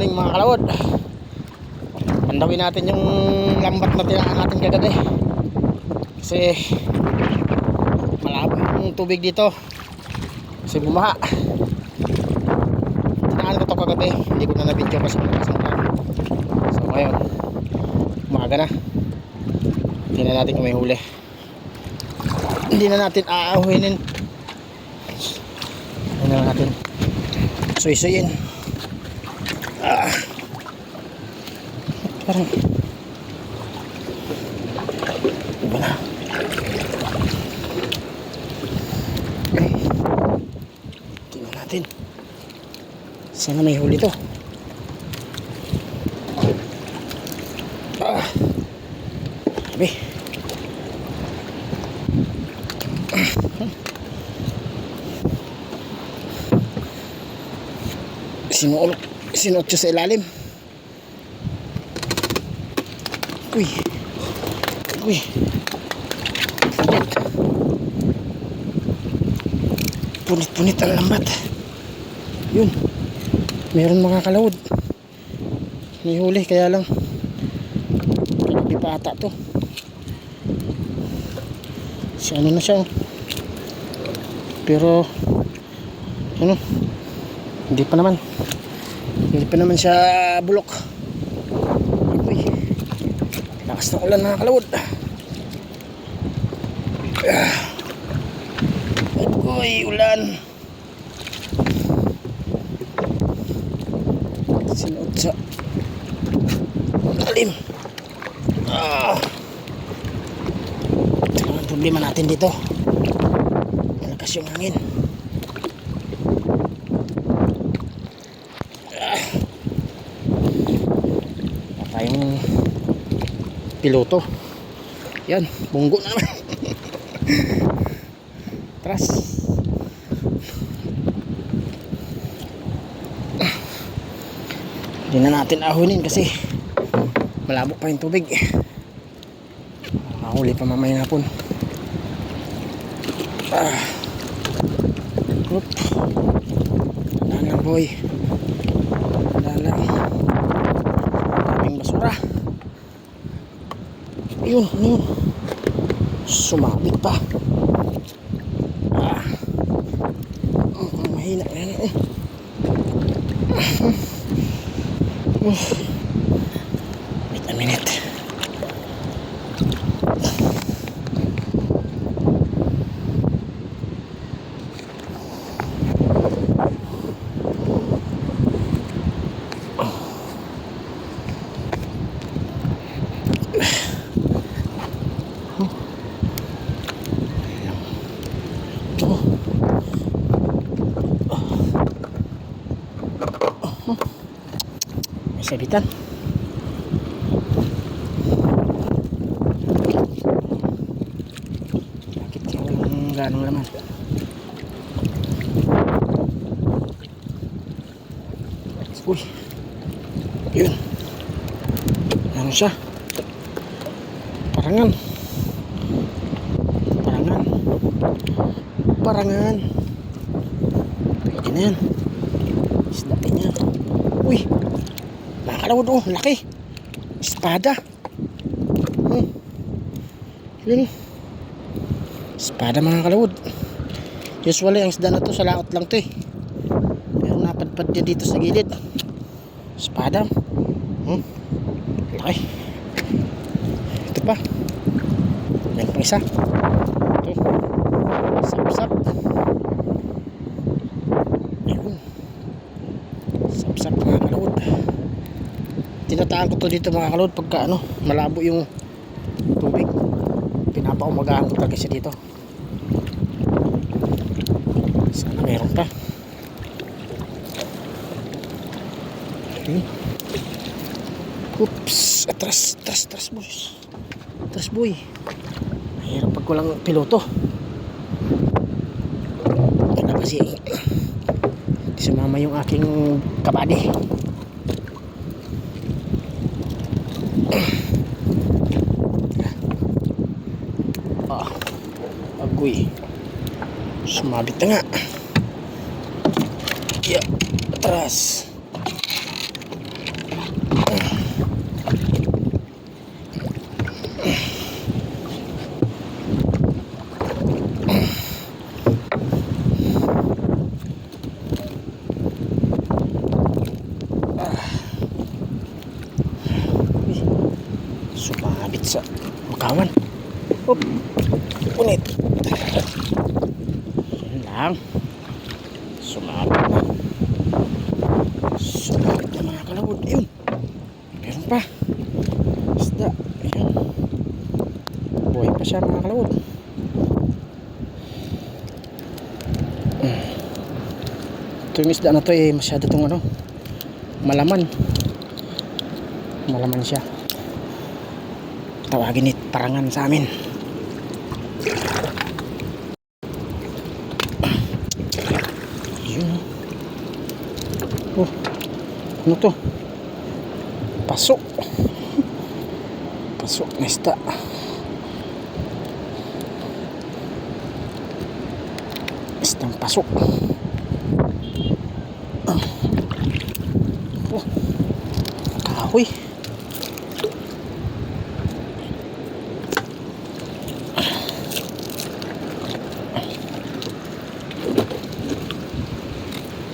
morning mga kalawod. Pandawin natin yung lambat na tinaan natin kagabi. Kasi malabo yung tubig dito. Kasi bumaha. Tinaan ko to kagabi. Hindi ko na na-video kasi malakas na. So ngayon, umaga na. Hindi na natin kung may huli. Hindi na natin aahuinin. Hindi na natin suy-suyin. Parang iba na. Okay. Tingnan natin. Sana may huli to. Sabi. Sinuot siya sa ilalim. Uy. Uy. Punit-punit ang lambat. Yun. Meron mga kalawod. May huli kaya lang hindi pa ata to. Si ano na siya. Pero ano? Hindi pa naman siya bulok. Uy. Lakas ng ulan mga kalawod. Uy, ulan. Sinuot sa lalim. Ito lang ang problema natin dito. Malakas yung hangin. Tayong piloto. Yan, bunggo na naman. Tras. Hindi na natin ahunin kasi malabo pa yung tubig. Mahuli pa mamaya hapon. Wala lang boy. Wala lang. Daming basura. Yun. Sumabit pa. Mahina na yan. Wait a minute. Sabitan. Bakit kaya walang ganong laman? Uy. Yun. Ano siya? Parangan. Pwede na yan. Isda din yan. Uy. Mga kalawod, oh, laki. Espada. Yun. Espada mga kalawod. Usually ang isda na to sa laot lang to eh. Pero napadpad niya dito sa gilid. Espada. Laki. Ito pa. Yan pang isa. Ito. Sap-sap. Ayun. Sap-sap mga kalawod. Tinataan ko to dito mga kalawod pagka ano, malabo yung tubig. Pinapaumagahan ko talaga siya dito. Sana meron pa. Okay. Oops, atras boys. Atras boy. Mahirap pag walang piloto. Kaya kasi hindi sumama yung aking kabady. Agoy. Sumabit na nga. Yeah, atras. sa makawan. Hop, punit. Yun lang. Sumabit na. Sumabit na mga kalawod. Ayun. Meron pa. Isda. Ayun. Buhay pa siya mga kalawod. Ito yung isda na to eh, masyado itong ano, malaman. Malaman siya. Tawagin ni tarangan sa amin. Yun. Oh, ano to? Pasok. Pasok na isda. Isdang pasok. Oh, kahoy.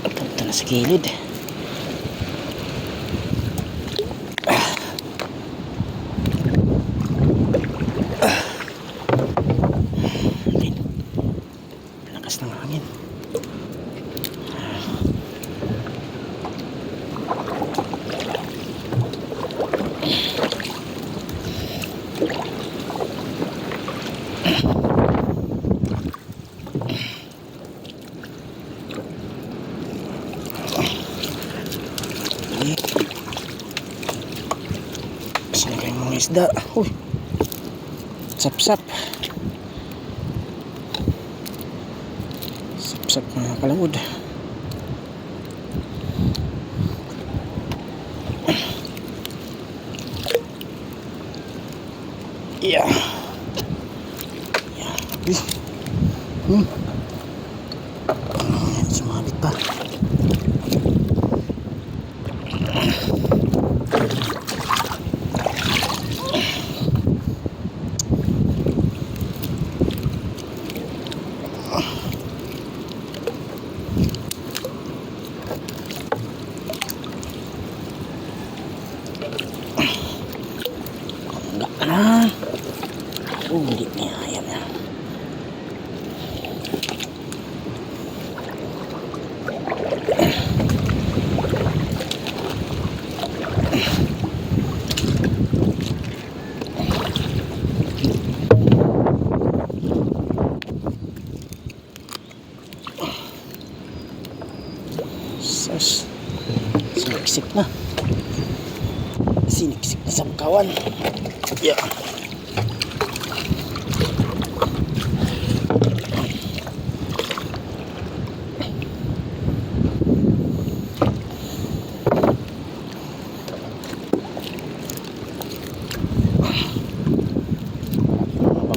Punta na sa gilid. Lakas ng hangin. Saan kayo mga isda? Uy, sap-sap. Sap-sap mga kalawod. Yeah. Yeah. Ayan, sumabit pa. Enggak na. Hindi niya. Ayan na. Sus. Siniksik na. Siniksik na sa kawan. Yeah.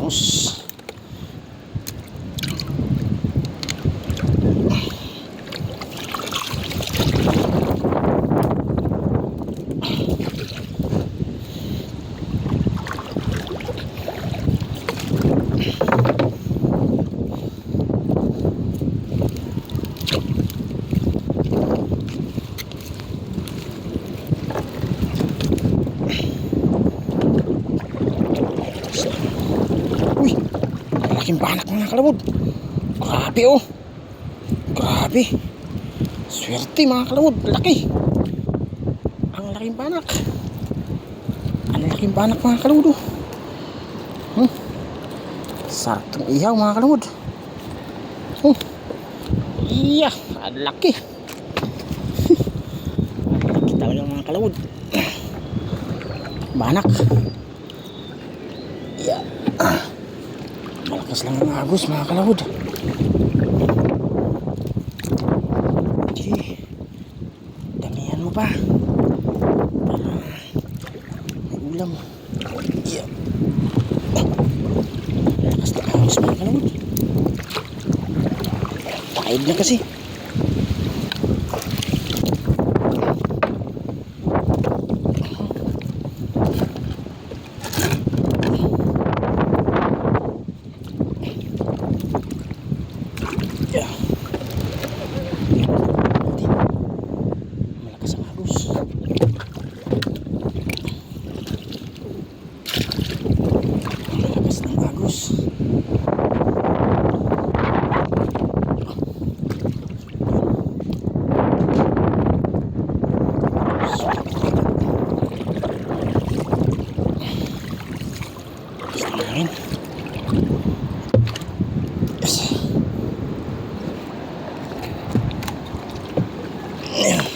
Bangus. Uy, malaking banak mga kalawod. Grabe oh. Grabe. Swerte mga kalawod. Laki. Ang laking banak. Ang laking banak mga kalawod oh. Sarap itong ihaw mga kalawod. Iya, ang laki. Ang laki talaga mga kalawod. Banak. Iya. Malakas lang ang agos mga kalawod. Okay. Damihan mo pa para may ulam. Iya. Malakas lang ang agos mga kalawod. Paid na kasi. Yeah. Malakas ang agos. Ayan.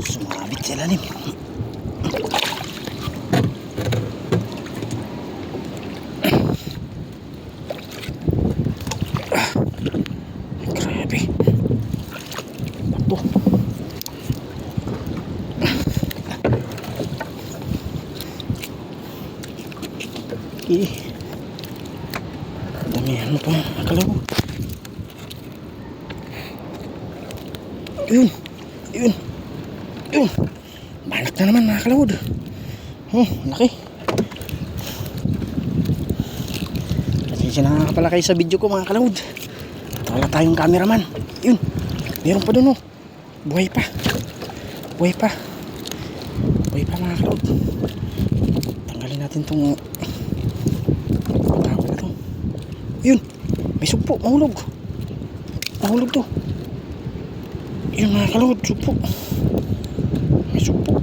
Sumabit sa ilalim. Grabe. Ito. Okay. Dami ano pa kalaw. Yun. Yun. Yun. Balak na naman mga kalawod. Laki. Kasi na pala kayo sa video ko mga kalawod. Wala tayong cameraman. Yun. Meron pa dun oh. Buhay pa. Buhay pa. Buhay pa mga kalawod. Tanggalin natin tong tawag na to. Yun. May sugpo. Mahulog. Mahulog to. Yun mga kalawod. Sugpo. May sugpo.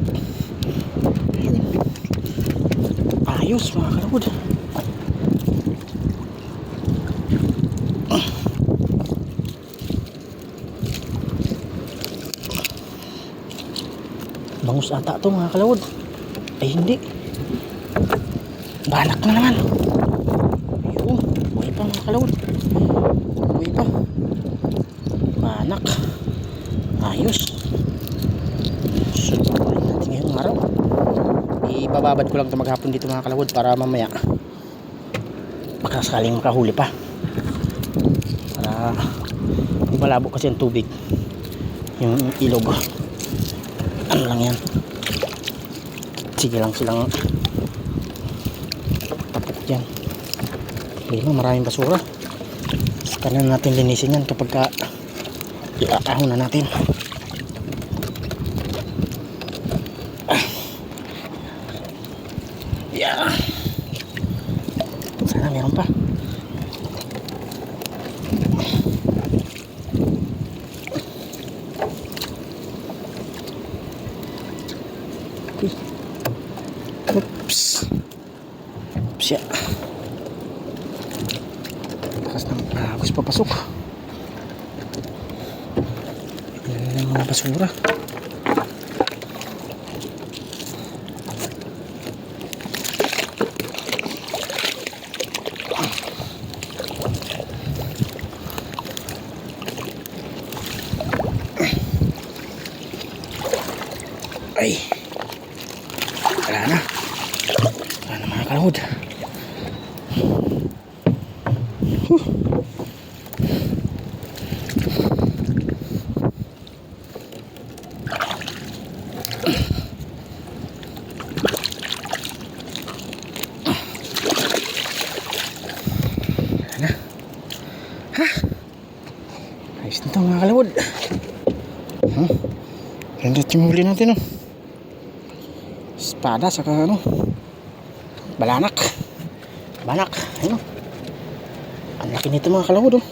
Yun. Ayos mga kalawod. Bangus ata to mga kalawod. Ay hindi. Balak na naman. Ayun. Buhay pa mga kalawod. Buhay pa. Banak. Ayos. So, natin ngayong araw. Ibababad ko lang ito maghapon dito mga kalawod para mamaya baka sakaling makahuli pa. Para malabo kasi ang tubig. Yung ilog. Ano lang yan. Sige lang silang tapok dyan. Ayun, maraming basura. Saka na natin linisin yan kapag ka iaahon na natin. Yeah. Sana meron pa. Oops. Oops ya. Lakas ng agos papasok. Yan ang mga basura. Ay. Wala na. Wala na mga kalahod. Wala na. Ha? Ayos na ito mga kalahod. Ganda yung huli natin oh. Espada saka ano balanak. Banak. Ayun. Ang laki nito mga kalahod oh.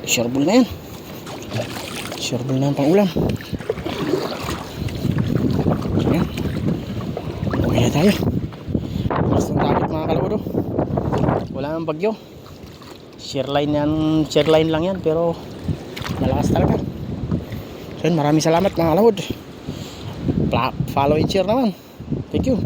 Sureball na yan. Sureball na yan pang ulam. Ayan. Okay na tayo. Basta ng dagat mga kalahod oh. Wala nang bagyo. Shoreline yan. Shoreline lang yan pero malakas talaga. So yun, maraming salamat mga kalahod. Follow and share naman. Thank you.